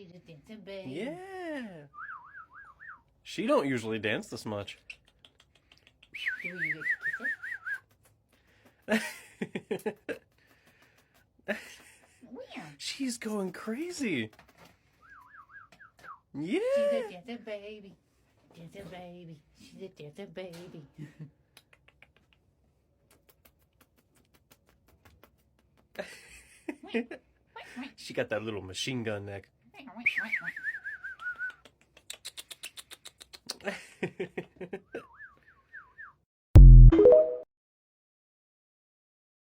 She's a dancing baby. Yeah. She don't usually dance this much. Do you get to kiss her? She's going crazy. Yeah. She's a dancing baby. Dancing baby. She's a dancing baby. She got that little machine gun neck.